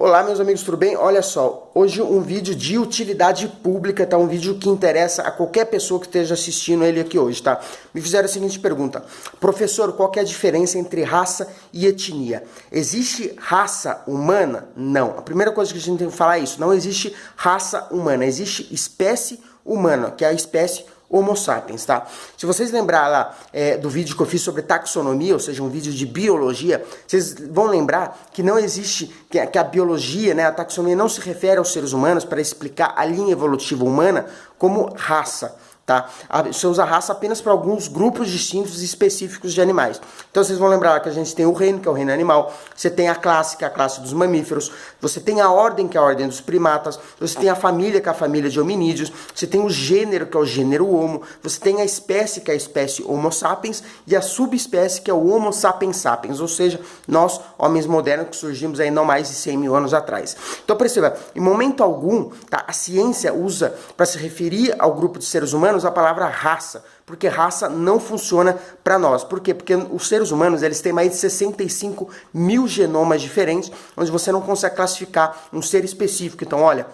Olá meus amigos, tudo bem? Olha só, hoje um vídeo de utilidade pública, tá? Um vídeo que interessa a qualquer pessoa que esteja assistindo ele aqui hoje, tá? Me fizeram a seguinte pergunta: professor, qual que é a diferença entre raça e etnia? Existe raça humana? Não. A primeira coisa que a gente tem que falar é isso: não existe raça humana, existe espécie humana, que é a espécie Homo sapiens, tá? Se vocês lembrar lá do vídeo que eu fiz sobre taxonomia, ou seja, um vídeo de biologia, vocês vão lembrar que não existe, que a biologia, né, a taxonomia não se refere aos seres humanos para explicar a linha evolutiva humana como raça. Tá? Você usa raça apenas para alguns grupos distintos e específicos de animais. Então vocês vão lembrar que a gente tem o reino, que é o reino animal, você tem a classe, que é a classe dos mamíferos, você tem a ordem, que é a ordem dos primatas, você tem a família, que é a família de hominídeos, você tem o gênero, que é o gênero Homo, você tem a espécie, que é a espécie Homo sapiens, e a subespécie, que é o Homo sapiens sapiens, ou seja, nós, homens modernos, que surgimos aí não mais de 100 mil anos atrás. Então perceba, em momento algum, tá, a ciência usa para se referir ao grupo de seres humanos a palavra raça, porque raça não funciona para nós. Por quê? Porque os seres humanos eles têm mais de 65 mil genomas diferentes, onde você não consegue classificar um ser específico. Então, olha,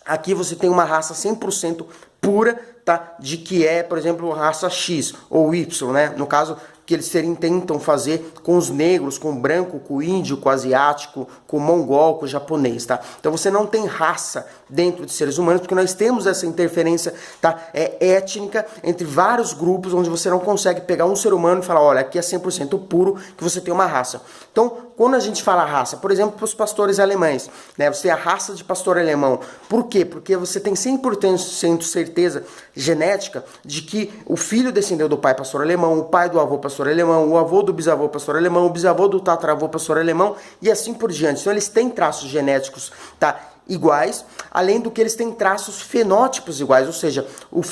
aqui você tem uma raça 100% pura, tá? De que é, por exemplo, raça X ou Y, né? No caso que eles tentam fazer com os negros, com o branco, com o índio, com o asiático, com o mongol, com o japonês, tá? Então você não tem raça dentro de seres humanos, porque nós temos essa interferência, tá? Étnica entre vários grupos, onde você não consegue pegar um ser humano e falar, olha, aqui é 100% puro, que você tem uma raça. Então, quando a gente fala raça, por exemplo, para os pastores alemães, né? Você tem a raça de pastor alemão. Por quê? Porque você tem 100% certeza genética de que o filho descendeu do pai pastor alemão, o pai do avô pastor alemão, o avô do bisavô pastor alemão, o bisavô do tataravô pastor alemão e assim por diante. Então eles têm traços genéticos, tá, iguais, além do que eles têm traços fenótipos iguais, ou seja, o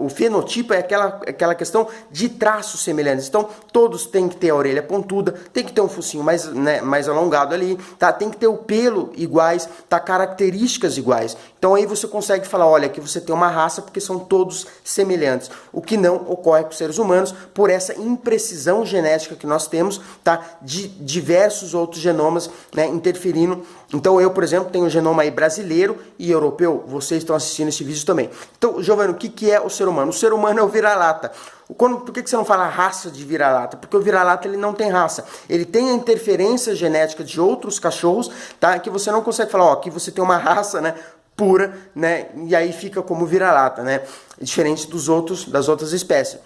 fenotipo é aquela questão de traços semelhantes. Então todos têm que ter a orelha pontuda, tem que ter um focinho mais alongado ali, tá? Tem que ter o pelo iguais, tá? Características iguais. Então aí você consegue falar, olha, aqui você tem uma raça porque são todos semelhantes, o que não ocorre com os seres humanos por essa imprecisão genética que nós temos, tá? De diversos outros genomas, né, interferindo. Então eu, por exemplo, tenho o genoma aí brasileiro e europeu, vocês estão assistindo esse vídeo também. Então, Giovanni, o que é o ser humano? O ser humano é o vira-lata. Por que você não fala raça de vira-lata? Porque o vira-lata ele não tem raça. Ele tem a interferência genética de outros cachorros, tá? Que você não consegue falar, ó, aqui você tem uma raça, né, pura, né? E aí fica como vira-lata, né? Diferente das outras espécies.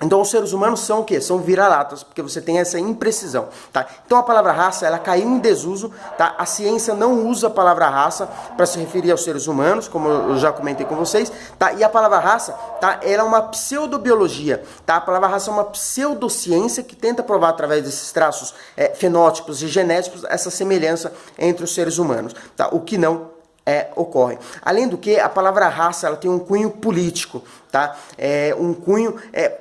Então os seres humanos são o quê? São vira-latas, porque você tem essa imprecisão, tá? Então a palavra raça, ela caiu em desuso, tá? A ciência não usa a palavra raça para se referir aos seres humanos, como eu já comentei com vocês, tá? E a palavra raça, tá? Ela é uma pseudobiologia, tá? A palavra raça é uma pseudociência que tenta provar através desses traços fenótipos e genéticos essa semelhança entre os seres humanos, tá? O que não ocorre. Além do que, a palavra raça ela tem um cunho político, tá? Um cunho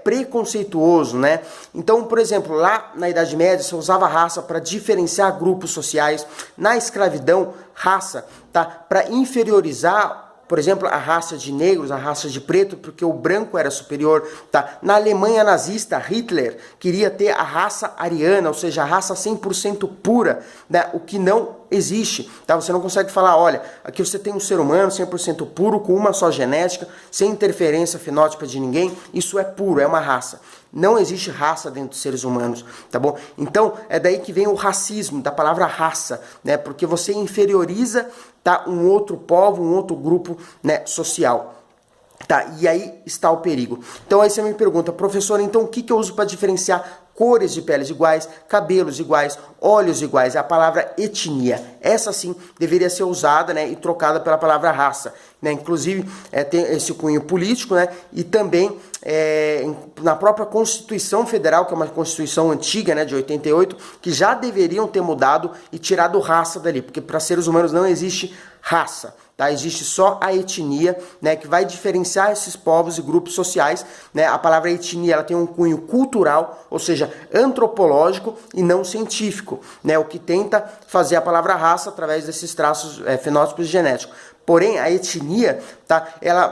preconceituoso, né? Então, por exemplo, lá na Idade Média você usava raça para diferenciar grupos sociais. Na escravidão, raça, tá? Para inferiorizar, por exemplo, a raça de negros, a raça de preto, porque o branco era superior, tá? Na Alemanha nazista, Hitler queria ter a raça ariana, ou seja, a raça 100% pura, né? O que não existe, tá? Você não consegue falar, olha, aqui você tem um ser humano 100% puro, com uma só genética, sem interferência fenótipa de ninguém, isso é puro, é uma raça. Não existe raça dentro dos seres humanos, tá bom? Então, é daí que vem o racismo, da palavra raça, né? Porque você inferioriza, tá, um outro povo, um outro grupo, né, social. Tá, e aí está o perigo. Então aí você me pergunta, professor, então o que eu uso para diferenciar cores de peles iguais, cabelos iguais, olhos iguais? É a palavra etnia. Essa sim deveria ser usada, né, e trocada pela palavra raça, né? Inclusive tem esse cunho político, né? E também na própria Constituição Federal, que é uma Constituição antiga, né, de 88, que já deveriam ter mudado e tirado raça dali, porque para seres humanos não existe raça, tá? Existe só a etnia, né, que vai diferenciar esses povos e grupos sociais, né? A palavra etnia ela tem um cunho cultural, ou seja, antropológico e não científico. científico, né, o que tenta fazer a palavra raça através desses traços fenótipos genéticos. Porém, a etnia, tá?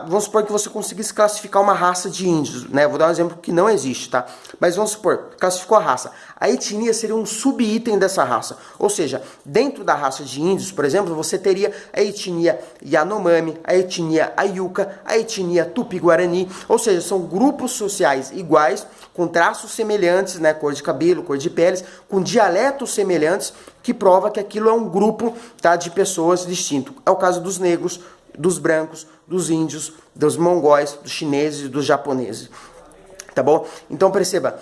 Vamos supor que você conseguisse classificar uma raça de índios, né? Vou dar um exemplo que não existe, tá? Mas vamos supor, classificou a raça. A etnia seria um subitem dessa raça. Ou seja, dentro da raça de índios, por exemplo, você teria a etnia Yanomami, a etnia Ayuca, a etnia Tupi-Guarani. Ou seja, são grupos sociais iguais, com traços semelhantes, né? Cor de cabelo, cor de peles, com dialetos semelhantes, que prova que aquilo é um grupo, tá, de pessoas distinto. É o caso dos negros, dos brancos, dos índios, dos mongóis, dos chineses e dos japoneses. Tá bom? Então perceba,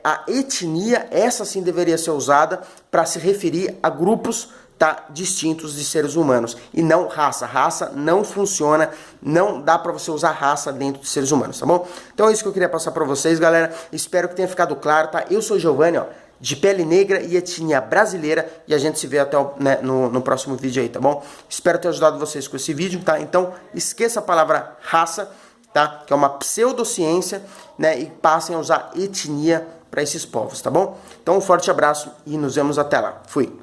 a etnia, essa sim deveria ser usada para se referir a grupos, tá, distintos de seres humanos, e não raça. Raça não funciona, não dá para você usar raça dentro de seres humanos, tá bom? Então é isso que eu queria passar para vocês, galera. Espero que tenha ficado claro, tá? Eu sou Giovanni, ó, de pele negra e etnia brasileira, e a gente se vê até no próximo vídeo aí, tá bom? Espero ter ajudado vocês com esse vídeo, tá? Então, esqueça a palavra raça, tá? Que é uma pseudociência, né? E passem a usar etnia para esses povos, tá bom? Então, um forte abraço e nos vemos até lá. Fui!